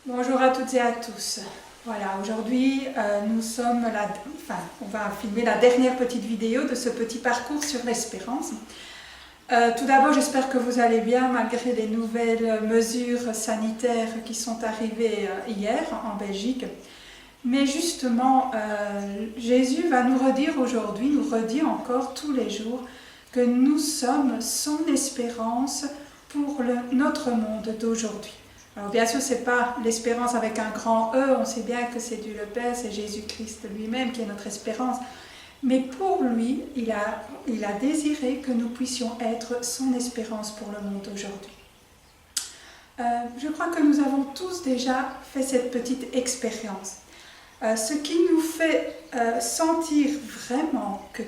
Bonjour à toutes et à tous. Voilà, aujourd'hui on va filmer la dernière petite vidéo de ce petit parcours sur l'espérance. Tout d'abord, j'espère que vous allez bien malgré les nouvelles mesures sanitaires qui sont arrivées hier en Belgique. Mais justement, Jésus va nous redire aujourd'hui, nous redit encore tous les jours que nous sommes son espérance pour notre monde d'aujourd'hui. Alors bien sûr, ce n'est pas l'espérance avec un grand E, on sait bien que c'est Dieu le Père, c'est Jésus-Christ lui-même qui est notre espérance. Mais pour lui, il a désiré que nous puissions être son espérance pour le monde aujourd'hui. Je crois que nous avons tous déjà fait cette petite expérience. Ce qui nous fait sentir vraiment que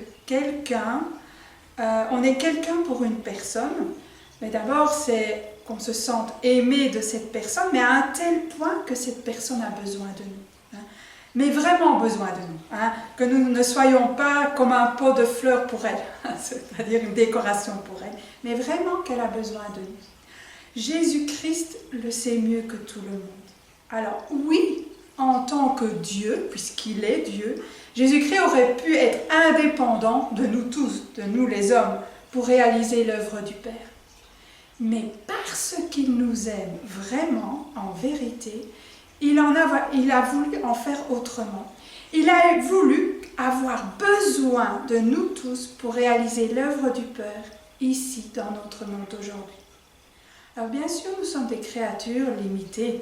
on est quelqu'un pour une personne, mais d'abord c'est qu'on se sente aimé de cette personne, mais à un tel point que cette personne a besoin de nous. Mais vraiment besoin de nous. Que nous ne soyons pas comme un pot de fleurs pour elle, c'est-à-dire une décoration pour elle, mais vraiment qu'elle a besoin de nous. Jésus-Christ le sait mieux que tout le monde. Alors oui, en tant que Dieu, puisqu'il est Dieu, Jésus-Christ aurait pu être indépendant de nous tous, de nous les hommes, pour réaliser l'œuvre du Père. Mais parce qu'il nous aime vraiment, en vérité, il a voulu en faire autrement. Il a voulu avoir besoin de nous tous pour réaliser l'œuvre du Père ici, dans notre monde aujourd'hui. Alors bien sûr, nous sommes des créatures limitées,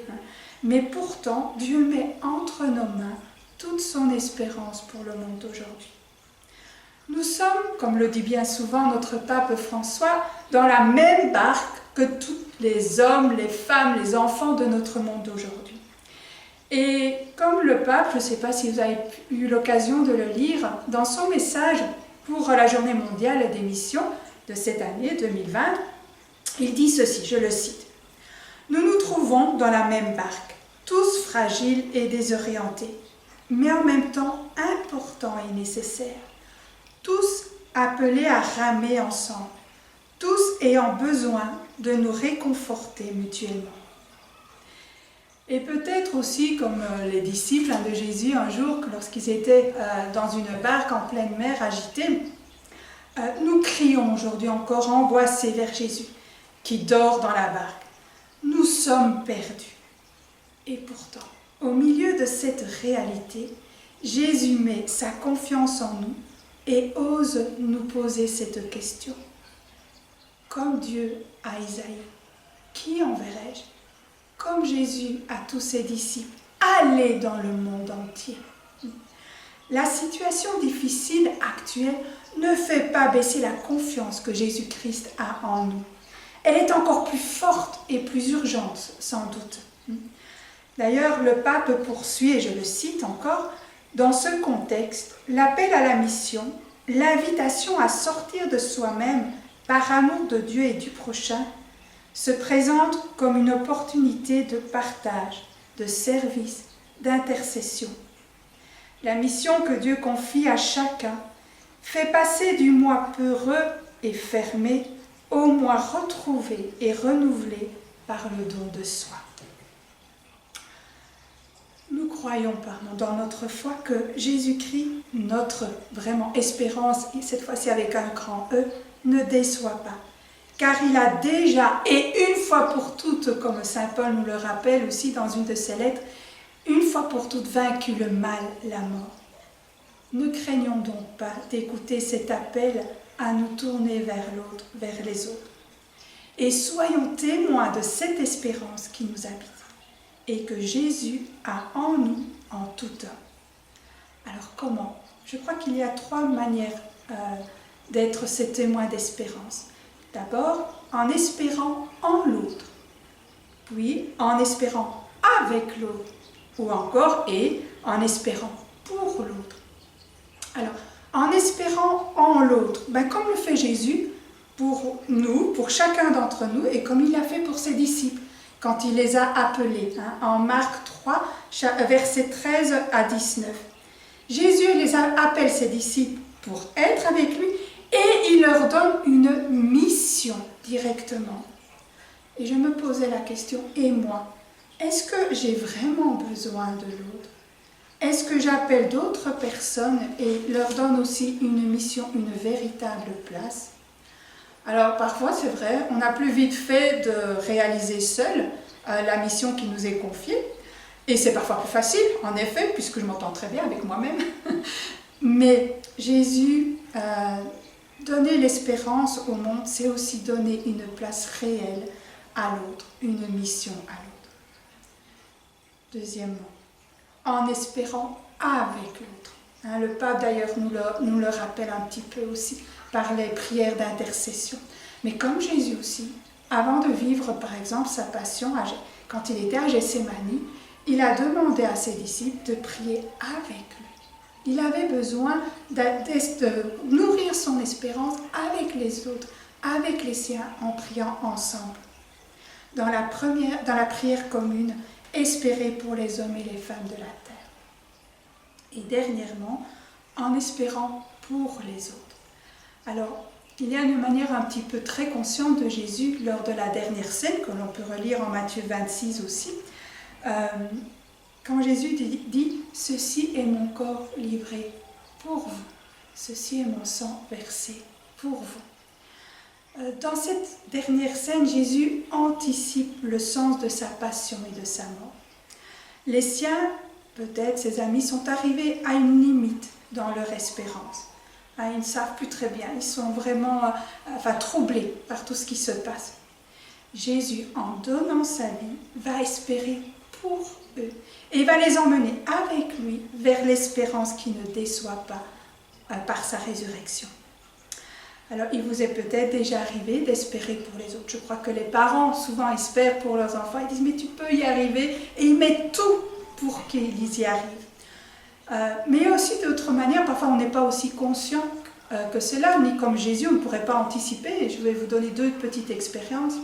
mais pourtant, Dieu met entre nos mains toute son espérance pour le monde d'aujourd'hui. Nous sommes, comme le dit bien souvent notre pape François, dans la même barque que tous les hommes, les femmes, les enfants de notre monde d'aujourd'hui. Et comme le pape, je ne sais pas si vous avez eu l'occasion de le lire, dans son message pour la journée mondiale des missions de cette année 2020, il dit ceci, je le cite. « Nous nous trouvons dans la même barque, tous fragiles et désorientés, mais en même temps importants et nécessaires. Tous appelés à ramer ensemble, tous ayant besoin de nous réconforter mutuellement. » Et peut-être aussi, comme les disciples de Jésus un jour, lorsqu'ils étaient dans une barque en pleine mer agitée, nous crions aujourd'hui encore angoissés vers Jésus, qui dort dans la barque. Nous sommes perdus. Et pourtant, au milieu de cette réalité, Jésus met sa confiance en nous et ose nous poser cette question. Comme Dieu à Isaïe, qui enverrai-je? Comme Jésus à tous ses disciples, allez dans le monde entier. La situation difficile actuelle ne fait pas baisser la confiance que Jésus-Christ a en nous. Elle est encore plus forte et plus urgente, sans doute. D'ailleurs, le pape poursuit, et je le cite encore, dans ce contexte, l'appel à la mission, l'invitation à sortir de soi-même par amour de Dieu et du prochain, se présente comme une opportunité de partage, de service, d'intercession. La mission que Dieu confie à chacun fait passer du moi peureux et fermé au moi retrouvé et renouvelé par le don de soi. Nous croyons, dans notre foi que Jésus-Christ, notre vraiment espérance, et cette fois-ci avec un grand E, ne déçoit pas. Car il a déjà, et une fois pour toutes, comme saint Paul nous le rappelle aussi dans une de ses lettres, une fois pour toutes vaincu le mal, la mort. Ne craignons donc pas d'écouter cet appel à nous tourner vers l'autre, vers les autres. Et soyons témoins de cette espérance qui nous habite et que Jésus a en nous, en tout homme. Alors comment? Je crois qu'il y a 3 manières d'être ces témoins d'espérance. D'abord, en espérant en l'autre, puis en espérant avec l'autre, ou encore en espérant pour l'autre. Alors, en espérant en l'autre, comme le fait Jésus pour nous, pour chacun d'entre nous, et comme il l'a fait pour ses disciples, quand il les a appelés, en Marc 3, versets 13 à 19. Jésus appelle ses disciples pour être avec lui, et il leur donne une mission directement. Et je me posais la question, et moi, est-ce que j'ai vraiment besoin de l'autre? Est-ce que j'appelle d'autres personnes et leur donne aussi une mission, une véritable place? Alors parfois, c'est vrai, on a plus vite fait de réaliser seul la mission qui nous est confiée. Et c'est parfois plus facile, en effet, puisque je m'entends très bien avec moi-même. Mais Jésus, donner l'espérance au monde, c'est aussi donner une place réelle à l'autre, une mission à l'autre. Deuxièmement, en espérant avec l'autre. Le pape d'ailleurs nous le rappelle un petit peu aussi par les prières d'intercession. Mais comme Jésus aussi, avant de vivre par exemple sa passion, quand il était à Gethsémani, il a demandé à ses disciples de prier avec lui. Il avait besoin de nourrir son espérance avec les autres, avec les siens, en priant ensemble. Dans la prière commune, espérer pour les hommes et les femmes de la terre. Et dernièrement, en espérant pour les autres. Alors, il y a une manière un petit peu très consciente de Jésus lors de la dernière scène, que l'on peut relire en Matthieu 26 aussi, quand Jésus dit « Ceci est mon corps livré pour vous, ceci est mon sang versé pour vous ». Dans cette dernière scène, Jésus anticipe le sens de sa passion et de sa mort. Les siens, peut-être ses amis, sont arrivés à une limite dans leur espérance. Ils ne savent plus très bien, ils sont vraiment troublés par tout ce qui se passe. Jésus, en donnant sa vie, va espérer pour eux et va les emmener avec lui vers l'espérance qui ne déçoit pas par sa résurrection. Alors, il vous est peut-être déjà arrivé d'espérer pour les autres. Je crois que les parents, souvent, espèrent pour leurs enfants. Ils disent, mais tu peux y arriver. Et ils mettent tout pour qu'ils y arrivent. Mais il y a aussi d'autres manières. Parfois, on n'est pas aussi conscient que cela, ni comme Jésus, on ne pourrait pas anticiper. Et je vais vous donner deux petites expériences.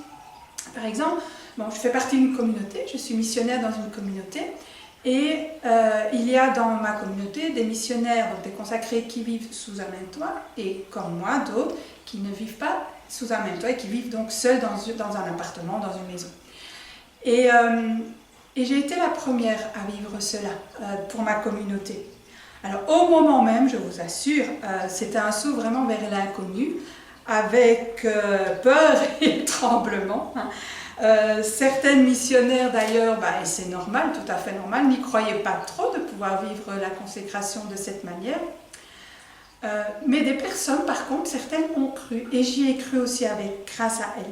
Par exemple, je fais partie d'une communauté. Je suis missionnaire dans une communauté. Et il y a dans ma communauté des missionnaires, donc des consacrés qui vivent sous un même toit, et comme moi, d'autres qui ne vivent pas sous un même toit et qui vivent donc seuls dans un appartement, dans une maison. Et j'ai été la première à vivre cela pour ma communauté. Alors au moment même, je vous assure, c'était un saut vraiment vers l'inconnu, avec peur et tremblement. Certaines missionnaires d'ailleurs, et c'est normal, tout à fait normal, n'y croyaient pas trop de pouvoir vivre la consécration de cette manière. Mais des personnes, par contre, certaines ont cru, et j'y ai cru aussi grâce à elles.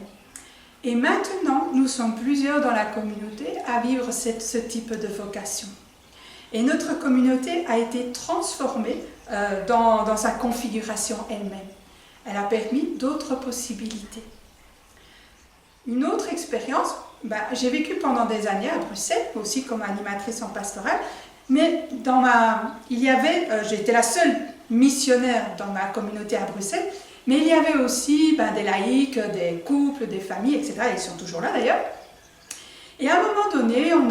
Et maintenant, nous sommes plusieurs dans la communauté à vivre ce type de vocation. Et notre communauté a été transformée dans sa configuration elle-même. Elle a permis d'autres possibilités. Une autre expérience, j'ai vécu pendant des années à Bruxelles, aussi comme animatrice en pastorale, mais j'étais la seule missionnaire dans ma communauté à Bruxelles, mais il y avait aussi des laïcs, des couples, des familles, etc. Ils sont toujours là d'ailleurs. Et à un moment donné, on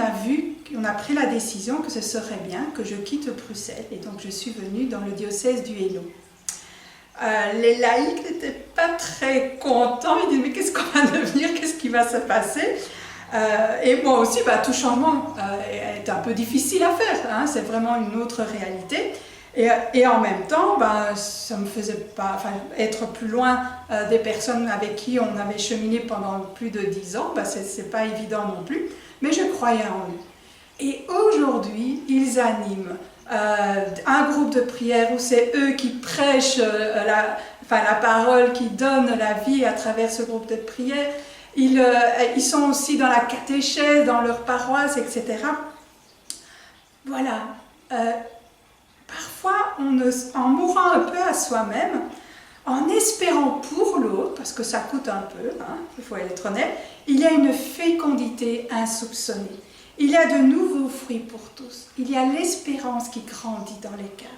a pris la décision que ce serait bien que je quitte Bruxelles, et donc je suis venue dans le diocèse du Hainaut. Les laïcs n'étaient pas très contents, ils disaient mais qu'est-ce qu'on va devenir, qu'est-ce qui va se passer? Et moi aussi, tout changement est un peu difficile à faire, c'est vraiment une autre réalité. Et en même temps, ça me faisait pas, être plus loin des personnes avec qui on avait cheminé pendant plus de 10 ans, c'est pas évident non plus, mais je croyais en eux. Et aujourd'hui, ils animent un groupe de prière où c'est eux qui prêchent la parole, qui donnent la vie à travers ce groupe de prière. Ils sont aussi dans la catéchèse, dans leur paroisse, etc. Voilà. Parfois, en mourant un peu à soi-même, en espérant pour l'autre, parce que ça coûte un peu, il faut être honnête, il y a une fécondité insoupçonnée. Il y a de nouveaux fruits pour tous. Il y a l'espérance qui grandit dans les cœurs.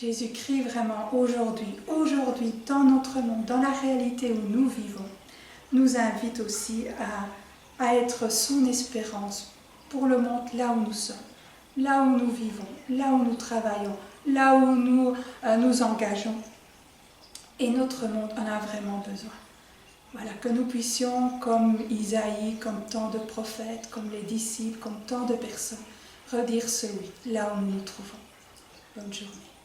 Jésus-Christ, vraiment, aujourd'hui, dans notre monde, dans la réalité où nous vivons, nous invite aussi à être son espérance pour le monde là où nous sommes, là où nous vivons, là où nous travaillons, là où nous nous engageons. Et notre monde en a vraiment besoin. Voilà, que nous puissions, comme Isaïe, comme tant de prophètes, comme les disciples, comme tant de personnes, redire ce oui, là où nous nous trouvons. Bonne journée.